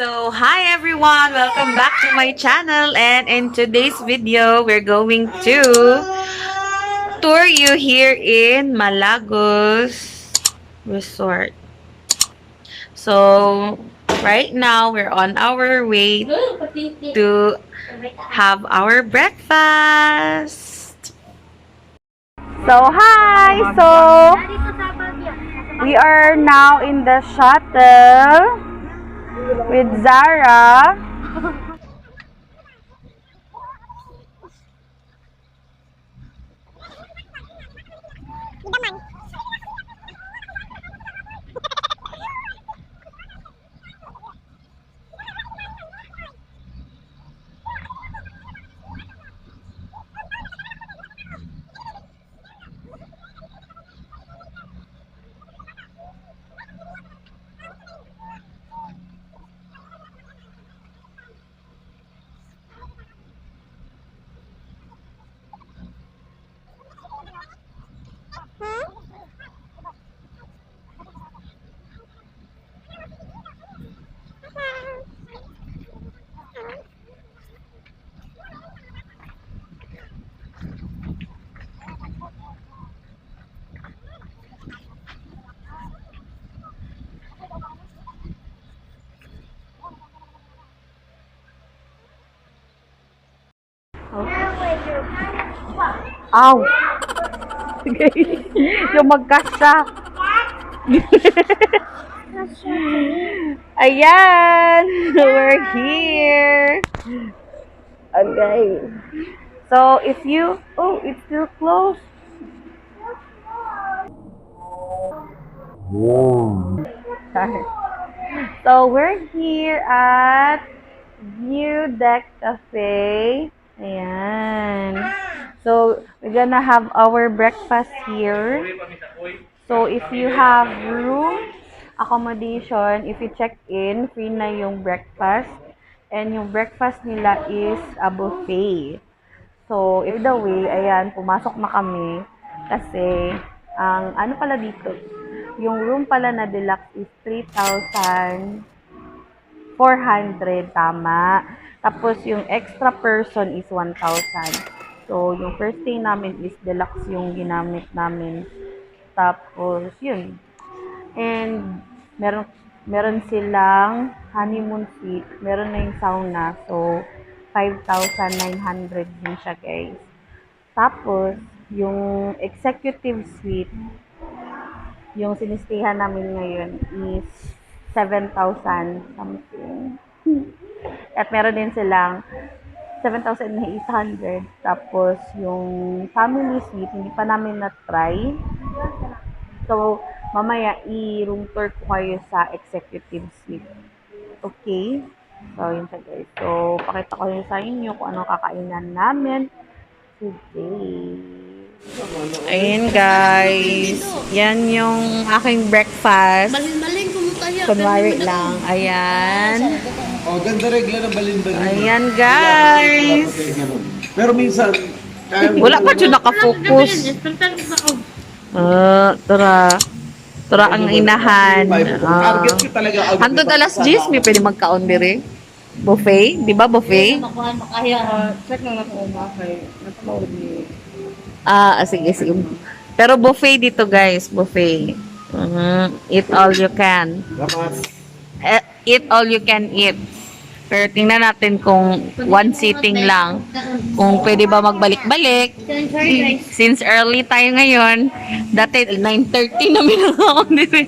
So, hi everyone! Welcome back to my channel, and in today's video, we're going to tour you here in Malagos Resort. So, right now, we're on our way to have our breakfast. So, hi! So, we are now in the shuttle with Zara. Ow! Yung magkasya. Ayan! We're here! Okay. So, if you... Oh, it's still closed. Sorry. So, we're here at View Deck Cafe. Ayan. So, we're gonna have our breakfast here. So, if you have room accommodation, if you check in, free na yung breakfast. And yung breakfast nila is a buffet. So, if the way, ayan, pumasok na kami. Kasi, ang ano pala dito, yung room pala na deluxe is 3,400, tama. Tapos, yung extra person is 1,000. So, yung first day namin is deluxe yung ginamit namin. Tapos, yun. And, meron silang honeymoon suite. Meron na yung sauna. So, 5,900 din siya, guys. Tapos, yung executive suite, yung sinistihan namin ngayon is 7,000 something. At meron din silang 7,800. Tapos, yung family suite, hindi pa namin na-try. So, mamaya, i-room tour ko kayo sa executive suite. Okay? So, yun siya, guys. So, pakita ko yun sa inyo kung anong kakainan namin today. Ayun, guys. Yan yung aking breakfast. Kunwari lang. Ayan. Oh, ganda regla ng balin-balin. Ayan, guys. Pero minsan, Wala pa dyan nakafocus. Tara. Tara ang inahan. target ko talaga. Hanggang alas 10, may pwede magkaon dire. Buffet? Di ba buffet? Check na lang kung makay. Natawag ni... Sige, sige. Pero buffet dito, guys. Buffet. Eat all you can. Eat all you can eat. Pero tingnan natin kung one sitting lang. Kung pwede ba magbalik-balik. Since early tayo ngayon, dati 9:30 namin ako dito.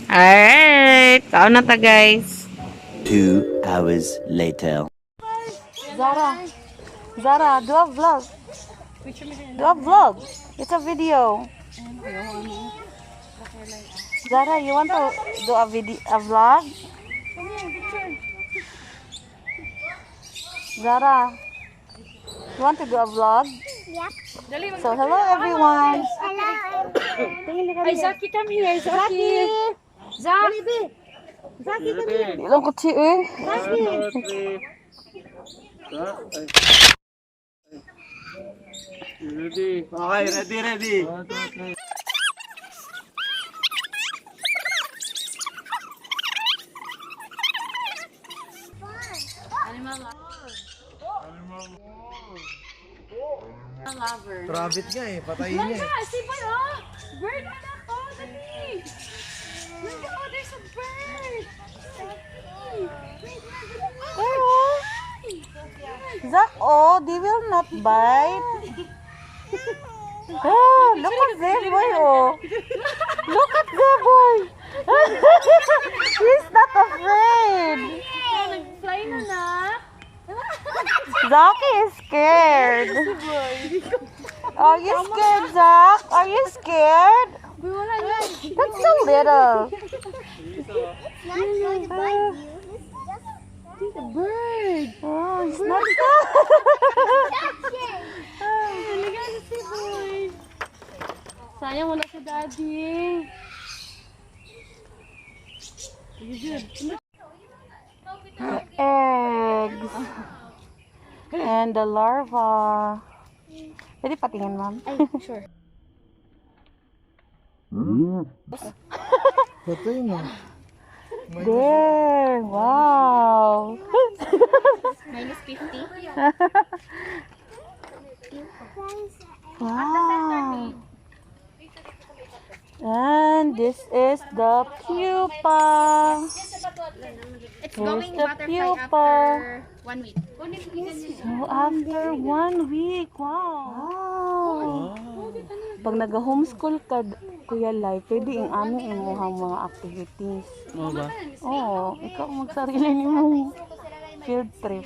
Alright. Kaon na ta, guys. 2 hours later. Zara, do a vlog. Do a vlog. It's a video. Zara, you want to do a vlog? Zara, you want to do a vlog? Yep. So, hello everyone. Hello. Ay, Zaki, come here. Zaki. Zaki. Zaki, come here. Ilang kutsi eh. Ready. Okay, ready. Rabbit nga eh, patayin niya eh. Si Boy, oh! Bird, anak, oh, dali! Look, oh, there's a bird! Oh, Zach, oh, they will not bite. Oh, look at Zeboy, oh. Look at Zeboy. He's not afraid. Nag-fly na na. Zaki is scared. Are you scared, Zach? Are you scared? Boy, wala na. That's so little. It's a bird. Oh, it's not Talaga si Boy. Sayang wala si Daddy. eggs. And the larva. Pwede patingin, ma'am? Ay, sure. Patay mo. There. Wow. Minus 50. Wow. And this is the pupa. It's Here's going the butterfly pupa. after 1 week. So after 1 week, wow. Pag nag-homeschool ka, Kuya Lai, pwede ang aming imuhang mga activities. Oo ba? Oo, ikaw magsarili ni mong field trip.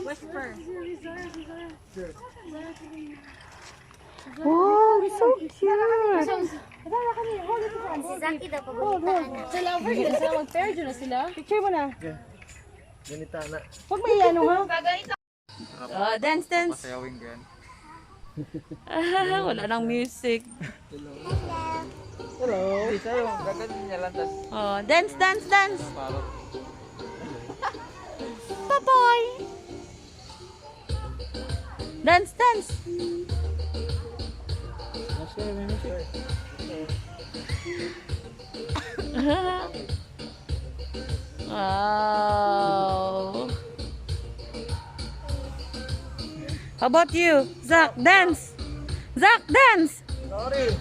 Whisper. Wow, so cute. Si Zaki daw pagulitaan na. Sa lover sila, sila mag-pair dyan na sila. Picture mo na. Ganita na. Huwag may ano ha. Dance, dance. Pasayawin ko yan. Wala nang music. Hello. Hindi, sayo. Gaganin niya lang. Tas Oh, dance, dance, dance. parot. Bye-bye. Dance, dance. Wow. How about you? Zach, dance. Zach, dance. Sorry.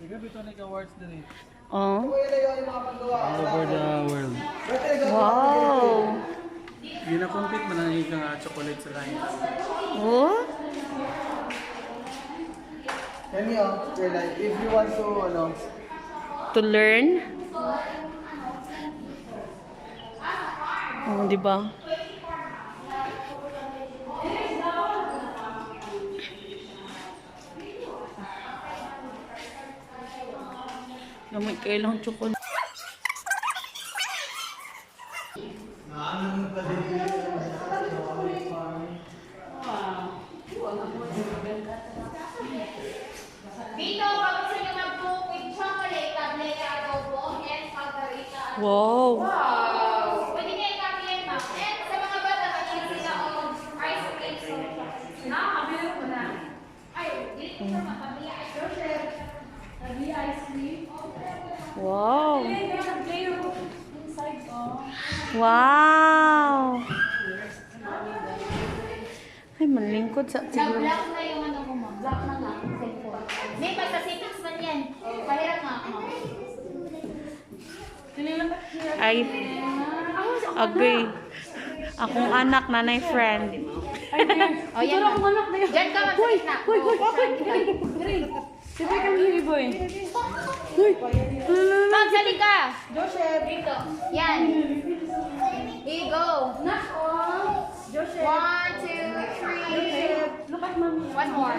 Gabi ito nag-awards din eh. Oh. All over the world. Wow. Hindi na compete man ang ikang chocolate sa kain. Oh. Can you, like, if you want to, ano, To learn. Oh, di ba? May kailang chocolate. Dito, pag gusto nyo mag-cook with chocolate, tablet, adobo, and margarita. Wow. Wow! Pwede niya i-copy yan, ma'am. And sa mga bata, mahilig sila on ice cream. So, makabili ko na. Ay, dito sa mga tabi ice cream. Tabi ice cream. Wow. Inside, oh. Wow. Ay, malingkod sa siguro. Black na yung ano ko, ma'am. Black na nga. Cellphone. May pagka-settings man yan. Pahirap nga, ma'am. Ay, agree. Akong anak, nanay friend. O, yan na. Diyan ka, ma'am, sa gitna. Hoy, hoy, hoy. Sibay kang hiri, boy. Ma'am, sali ka. Joseph. Dito. Yan. Here you go. Joseph. 1, 2, 3. Look at mommy. One more.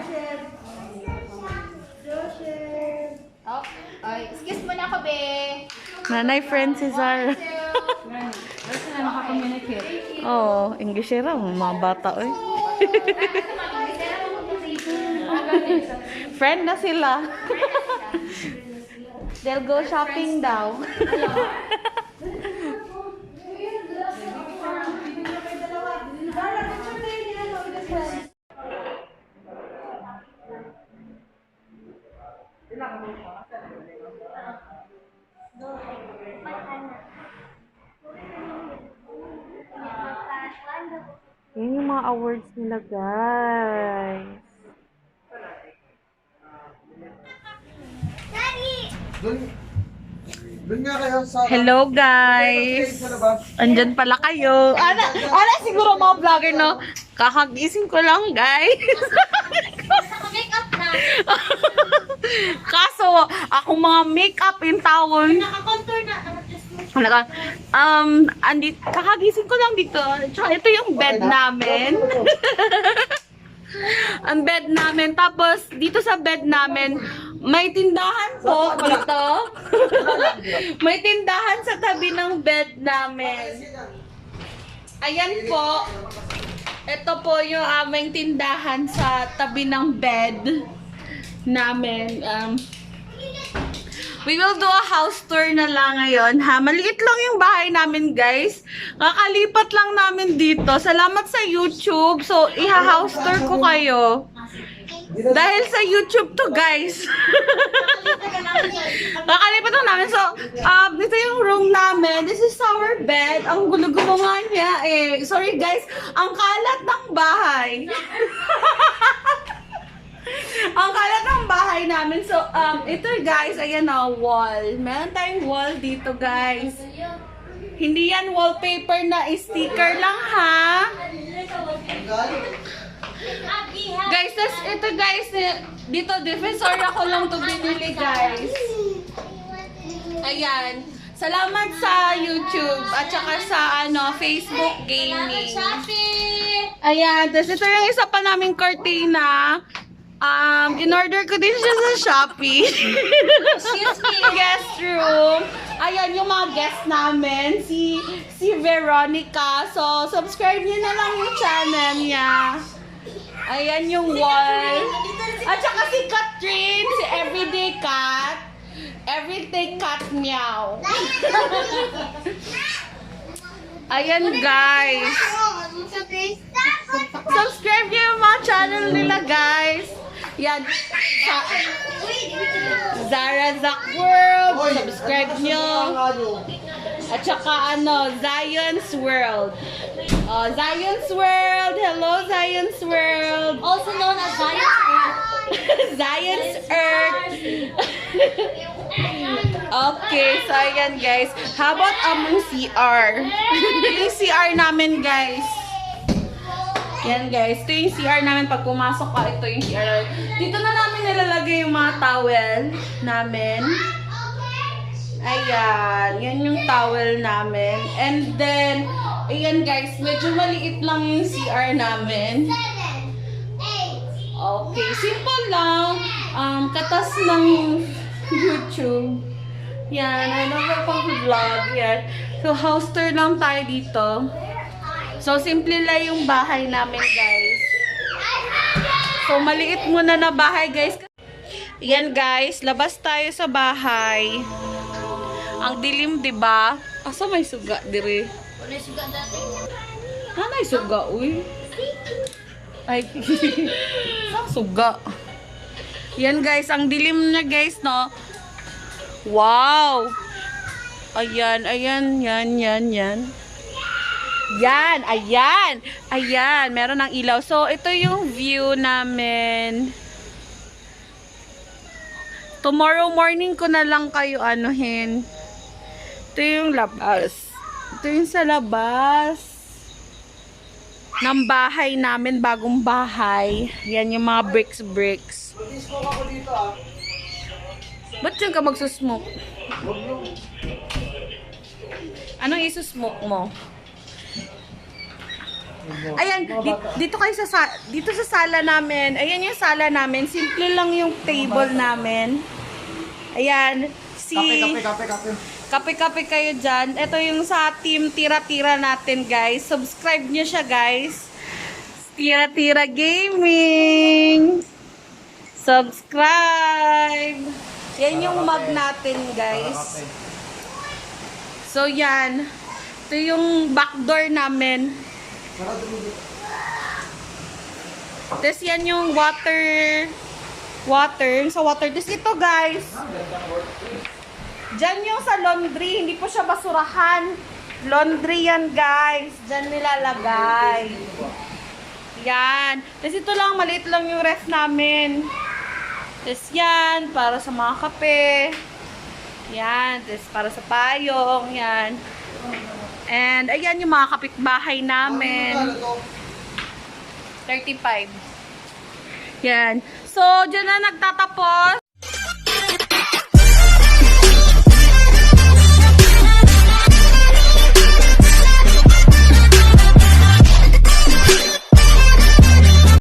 Oh, ay, excuse mo na ako, be. Nanay friend si Zara. 1, 2. Oo, Englishera, mga bata, oy. Friend na sila. They'll go shopping daw. Yan yung mga awards nila, guys. Doon nga kayo sa... Hello, guys. Andyan pala kayo. Ana, siguro mga vlogger, no? Kakagising ko lang, guys. Naka-makeup na. Kaso, ako mga makeup in towel. Naka-contour na. Kakagising ko lang dito. Tsaka ito yung bed namin. Ang bed namin. Tapos, dito sa bed namin, may tindahan po dito. May tindahan sa tabi ng bed namin. Ayan po. Ito po yung aming tindahan sa tabi ng bed namin. We will do a house tour na lang ngayon, ha? Maliit lang yung bahay namin, guys. Kakalipat lang namin dito. Salamat sa YouTube. So, iha-house tour ko kayo. Dahil sa YouTube to, guys. Kakalipat lang namin. So, ito yung room namin. This is our bed. Ang gulo-gulo nga niya. Sorry, guys. Ang kalat ng bahay. Ang kalat ng bahay namin. So, ito guys, ayan o, wall. Meron tayong wall dito, guys. Hindi yan wallpaper na sticker lang, ha? Guys, tas ito guys, dito, defensor ako lang to binili, guys. Ayan. Salamat sa YouTube at saka sa Facebook Gaming. Ayan, tas ito yung isa pa naming cortina. In-order ko din siya sa Shopee. Excuse me. Guest room. Ayan yung mga guests namin. Si Veronica. So, subscribe niyo na lang yung channel niya. Ayan yung wall. At saka si Catherine, si Everyday Cat. Everyday Cat Meow. Ayan guys. Subscribe niyo yung mga channel nila, guys. Yan. Zara World. Subscribe nyo. At saka Zion's World. Zion's World. Hello, Zion's World. Also known as Zion's Earth. Zion's Earth. Okay, so ayan guys. How about among CR? Yung CR namin, guys. Yan guys, ito yung CR namin. Pag pumasok ka, ito yung CR. Dito na namin nilalagay yung mga towel namin. Ayan, yan yung towel namin. And then, ayan guys, medyo maliit lang yung CR namin. Okay, simple lang. Katas ng YouTube. Yan, ano ba pang vlog? Yan. So, house tour lang tayo dito. So, simple lang yung bahay namin, guys. So, maliit muna na bahay, guys. Yan, guys. Labas tayo sa bahay. Ang dilim, diba? Asa may suga, dire? Wala suga dati. May suga, uy. Ay, saan suga? Yan, guys. Ang dilim niya, guys, no? Wow! Ayan, ayan, yan. Yan, ayan. Ayan, meron ng ilaw. So, ito yung view namin. Tomorrow morning ko na lang kayo anuhin. Ito yung labas. Ito yung sa labas ng bahay namin, bagong bahay. Yan yung mga bricks. Mag-smoke ako dito, ah. Ba't dyan ka magsusmoke? Anong isusmoke mo? Ayan, dito kayo dito sa sala namin. Ayan yung sala namin. Simple lang yung table namin. Ayan, kape kayo dyan. Ito yung sa team tira-tira natin, guys. Subscribe nyo siya, guys. Tira-tira gaming. Subscribe. Yan yung mug natin, guys. So, yan. Ito yung back door namin. Tapos, yan yung water. Sa water. Tapos, ito, guys. Diyan yung sa laundry. Hindi po siya basurahan. Laundry yan, guys. Diyan nilalagay. Yan. Tapos, ito lang. Maliit lang yung ref namin. Tapos, yan. Para sa mga kape. Yan. Tapos, para sa payong. Yan. And, ayan yung mga kapitbahay namin. 35. Yan. So, dyan na nagtatapos